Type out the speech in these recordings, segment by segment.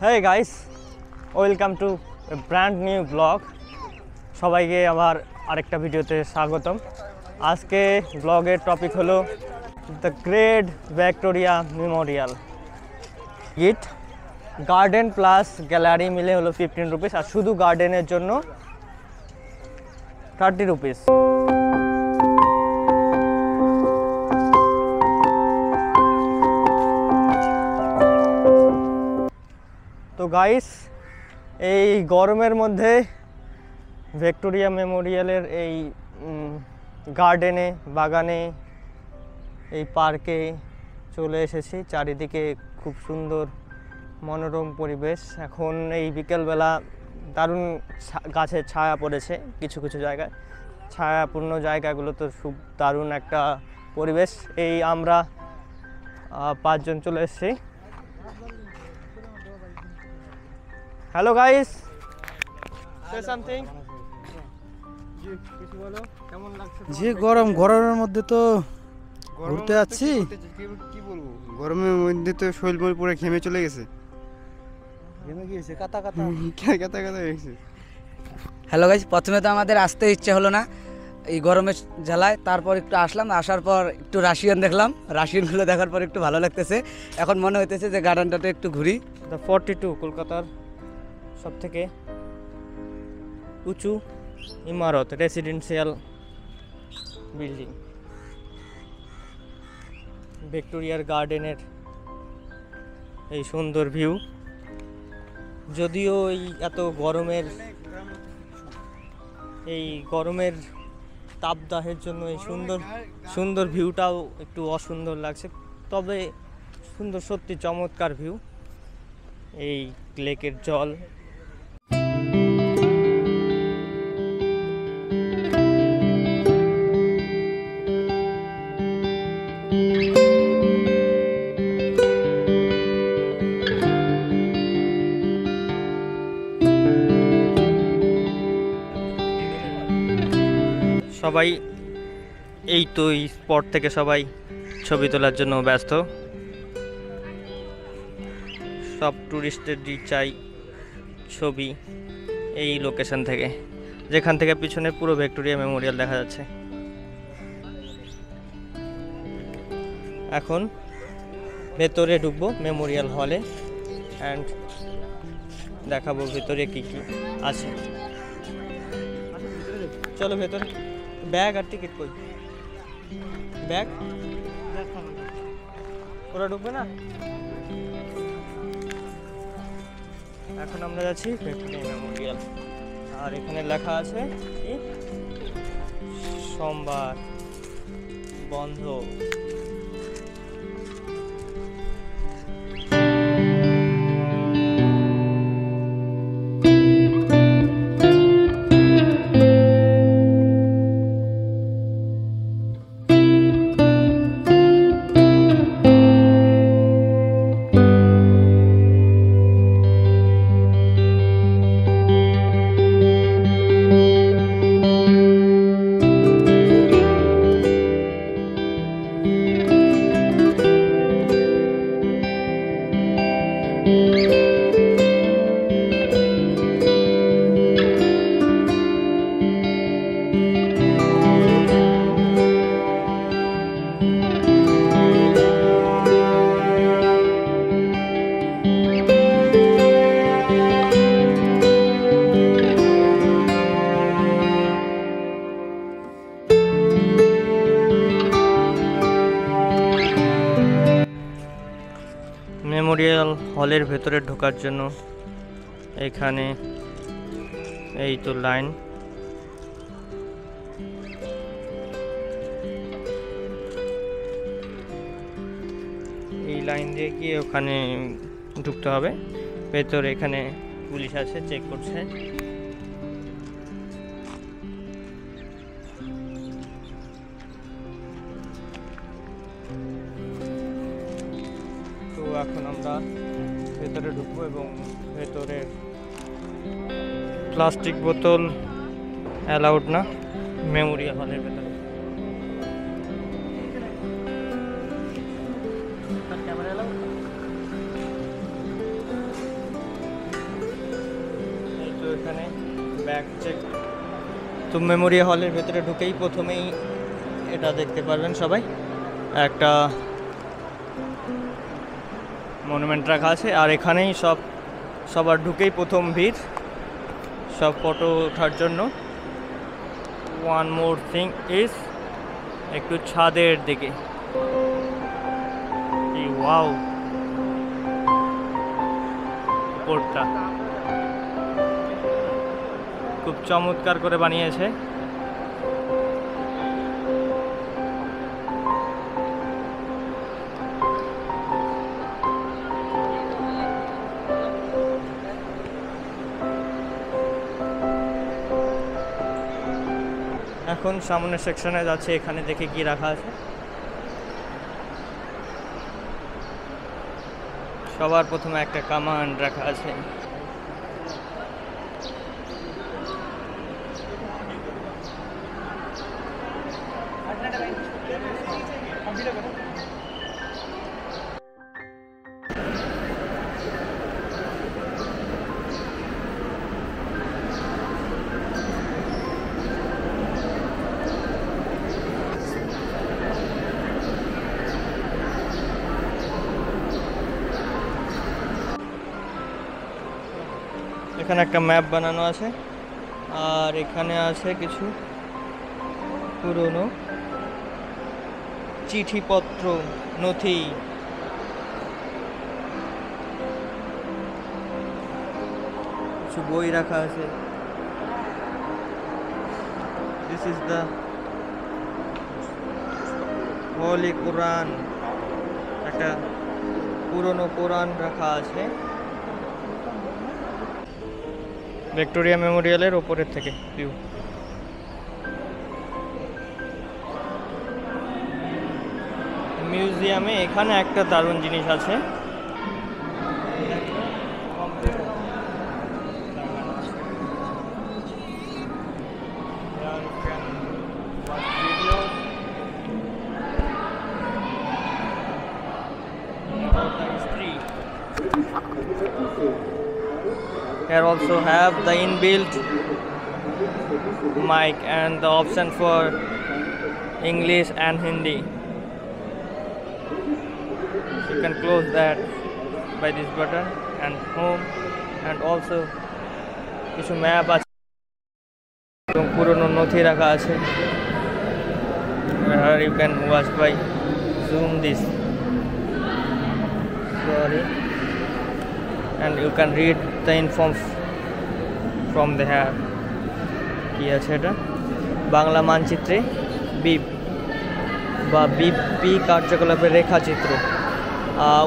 Hey guys, welcome to a brand new vlog. সবাইকে আবার আরেকটা ভিডিওতে স্বাগতম। আজকে ব্লগের টপিক হলো the great Victoria Memorial. It garden plus gallery মিলে হলো 15 রুপিস, আর শুধু গার্ডেনের জন্য 30 রুপিস। তো গাইস, এই গরমের মধ্যে ভিক্টোরিয়া মেমোরিয়ালের এই গার্ডেনে, বাগানে, এই পার্কে চলে এসেছি। চারিদিকে খুব সুন্দর মনোরম পরিবেশ। এখন এই বিকেলবেলা দারুণ গাছের ছায়া পড়েছে কিছু কিছু জায়গায়, ছায়াপূর্ণ জায়গাগুলো তো খুব দারুণ একটা পরিবেশ। এই আমরা 5 জন চলে এসেছি। Hello guys, say something. কিছু বলো, কেমন লাগছে? যে গরমের মধ্যে তো ঘুরতে যাচ্ছি। কি বলবো, গরমের মধ্যে তো শরীর মন পুরো ঘেমে চলে গেছে, ঘেমে গিয়েছে, কাতা কাতা কাতা কাতা হয়ে গেছে। হ্যালো গাইস, প্রথমে তো আমাদের আসতে ইচ্ছে হলো না এই গরমের জ্বালায়। তারপর একটু আসলাম, আসার পর একটু রাশিয়ান দেখলাম, রাশিয়ানগুলো দেখার পর একটু ভালো লাগতেছে। এখন মনে হইতেছে যে গার্ডেনটাতে একটু ঘুরি। দ্য 42 কলকাতার সবথেকে উঁচু ইমারত, রেসিডেন্সিয়াল বিল্ডিং। ভিক্টোরিয়ার গার্ডেনের এই সুন্দর ভিউ। যদিও এত গরমের তাপদাহের জন্য এই সুন্দর ভিউটাও একটু অসুন্দর লাগছে, তবে সুন্দর, সত্যি চমৎকার ভিউ। এই লেকের জল, সবাই এই তো এই স্পট থেকে সবাই ছবি তোলার জন্য ব্যস্ত। সব টুরিস্টেরই চাই ছবি এই লোকেশন থেকে, যেখান থেকে পিছনে পুরো ভিক্টোরিয়া মেমোরিয়াল দেখা যাচ্ছে। এখন ভেতরে ঢুকবো মেমোরিয়াল হলে অ্যান্ড দেখাবো ভেতরে কি কি আছে। চলো ভেতরে। ব্যাগ আর টিকিট কই? ব্যাগ ওরা ঢুকবে না। এখন আমরা যাচ্ছি ভিক্টোরিয়া মেমোরিয়াল, আর এখানে লেখা আছে কি সোমবার বন্ধ। মেমোরিয়াল হলের ভেতরে ঢোকার জন্য এখানে এই তো লাইন। এই লাইন দিয়ে গিয়ে ওখানে ঢুকতে হবে ভেতরে। এখানে পুলিশ আছে, চেক করছে। তো এখন আমরা ভেতরে ঢুকবো এবং ভেতরে প্লাস্টিক বোতল অ্যালাউড না মেমোরিয়াল হলের ভেতরে। এখানে ব্যাগ চেক। তো মেমোরিয়াল হলের ভেতরে ঢুকেই প্রথমেই এটা দেখতে পারবেন সবাই, একটা মনুমেন্ট রাখা আছে। আর এখানেই সবার ঢুকেই প্রথম ভিড় সব ফটো ওঠার জন্য। ওয়ান মোর থিং ইজ একটু ছাদের দিকে, ওয়াও উপরটা খুব চমৎকার করে বানিয়েছে। এখন সামনের সেকশনে যাচ্ছে, এখানে দেখে কি রাখা আছে। সবার প্রথমে একটা কামান্ড রাখা আছে। এখানে একটা ম্যাপ বানানো আছে, আর এখানে আছে কিছু পুরনো চিঠিপত্র, নথি। কিছু বই রাখা আছে। দিস ইজ দ্য হোলি কোরআন, একটা পুরনো কোরআন রাখা আছে ভিক্টোরিয়া মেমোরিয়ালের ওপরের থেকে ভিউ। মিউজিয়ামে এখানে একটা দারুণ জিনিস আছে, Here also have the inbuilt mic and the option for English and Hindi. You can close that by this button and home, and also কিছু ম্যাপ আছে এবং পুরনো নথি রাখা আছে। Here you can watch by zoom this, sorry, and you can read the info from there. কি আছে এটা? বাংলা মানচিত্রে বিপ বা বিপি কার্যকলাপের রেখাচিত্র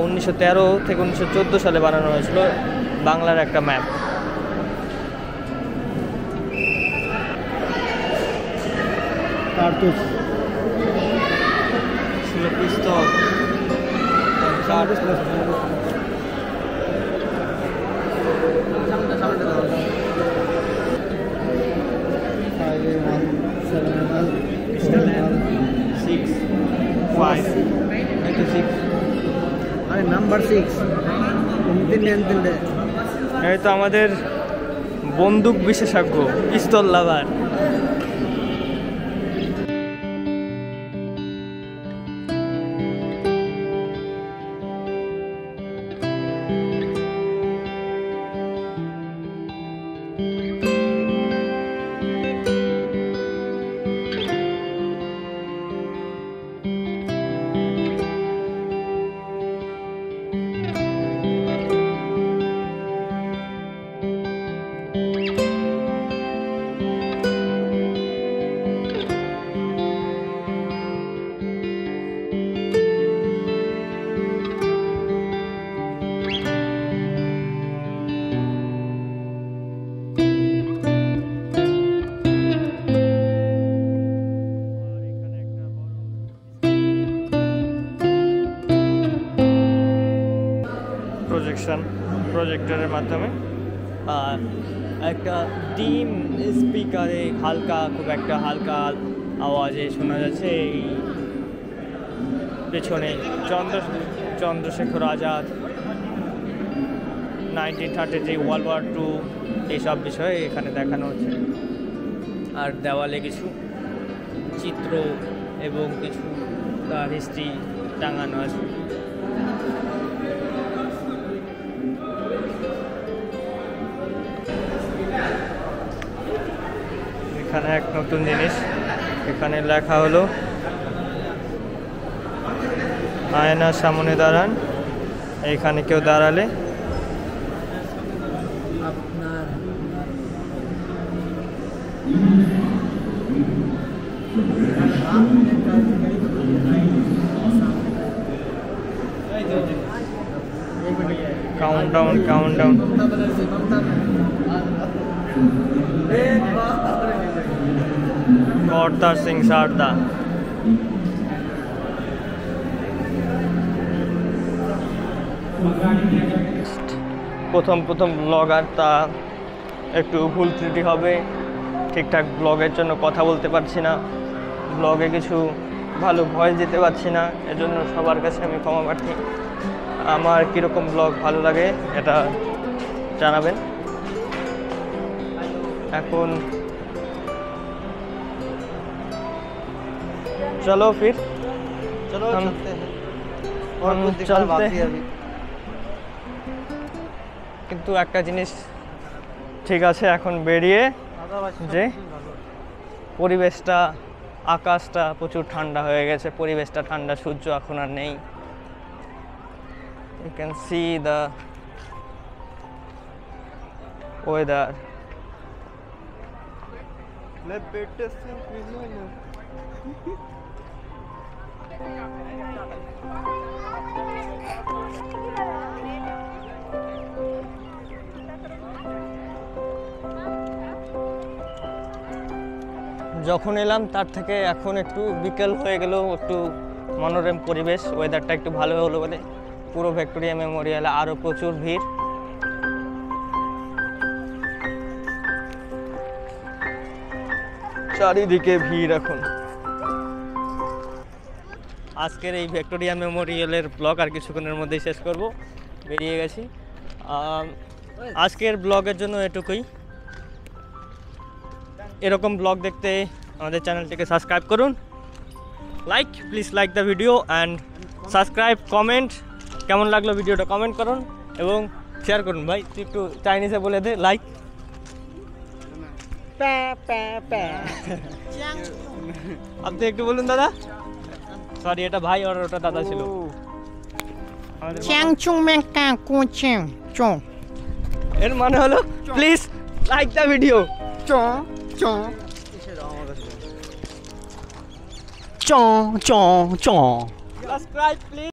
1913 থেকে 1914 সালে বানানো হয়েছিল, বাংলার একটা ম্যাপ। কার্তুজ ছিল পিস্তল, নাম্বার 6 এই তো আমাদের বন্দুক বিশেষজ্ঞ, পিস্তল লাভার। প্রজেক্টরের মাধ্যমে, আর একটা ডিম স্পিকারে খুব একটা হালকা আওয়াজে শোনা যাচ্ছে। এই পেছনে চন্দ্রশেখর আজাদ 1933 ওয়ার্ল্ড ওয়ার 2 এইসব বিষয়ে এখানে দেখানো হচ্ছে। আর দেওয়ালে কিছু চিত্র এবং কিছু তার হিস্ট্রি টাঙানো আছে। এখানে এক নতুন জিনিস, এখানে লেখা হলো আয়নার সামনে দাঁড়ান, এইখানে কেউ দাঁড়ালে কাউন্টডাউন করতার সিং সারদা। প্রথম ব্লগার, তা একটু ভুল ত্রুটি হবে, ঠিকঠাক ব্লগের জন্য কথা বলতে পারছি না, ব্লগে কিছু ভালো ভয়েস দিতে পারছি না, এজন্য সবার কাছে আমি ক্ষমা প্রার্থী। আমার কীরকম ব্লগ ভালো লাগে এটা জানাবেন। এখন চলো ফির চলো हम চলতে কিন্তু একটা জিনিস ঠিক আছে, এখন বেরিয়ে যে পরিবেশটা, আকাশটা প্রচুর ঠান্ডা হয়ে গেছে, পরিবেশটা ঠান্ডা, সূর্য এখন আর নেই। You can see the weather. যখন এলাম তার থেকে এখন একটু বিকেল হয়ে গেল, একটু মনোরম পরিবেশ, ওয়েদারটা একটু ভালো হলো বলে পুরো ভিক্টোরিয়া মেমোরিয়ালে আরও প্রচুর ভিড়। চারিদিকে ভিড় এখন। আজকের এই ভিক্টোরিয়া মেমোরিয়ালের ব্লগ আর কিছুক্ষণের মধ্যেই শেষ করব, বেরিয়ে গেছি। আজকের ব্লগের জন্য এটুকুই। এরকম ব্লগ দেখতে আমাদের চ্যানেলটিকে সাবস্ক্রাইব করুন, please like the video and subscribe, comment কেমন লাগলো ভিডিওটা কমেন্ট করুন এবং শেয়ার করুন। ভাই তুই একটু চাইনিজে বলে দে, লাইক আপনি একটু বলুন দাদা। সরি, এটা ভাই আর ওটা দাদা ছিল। এর মানে হলো please like the video, subscribe please.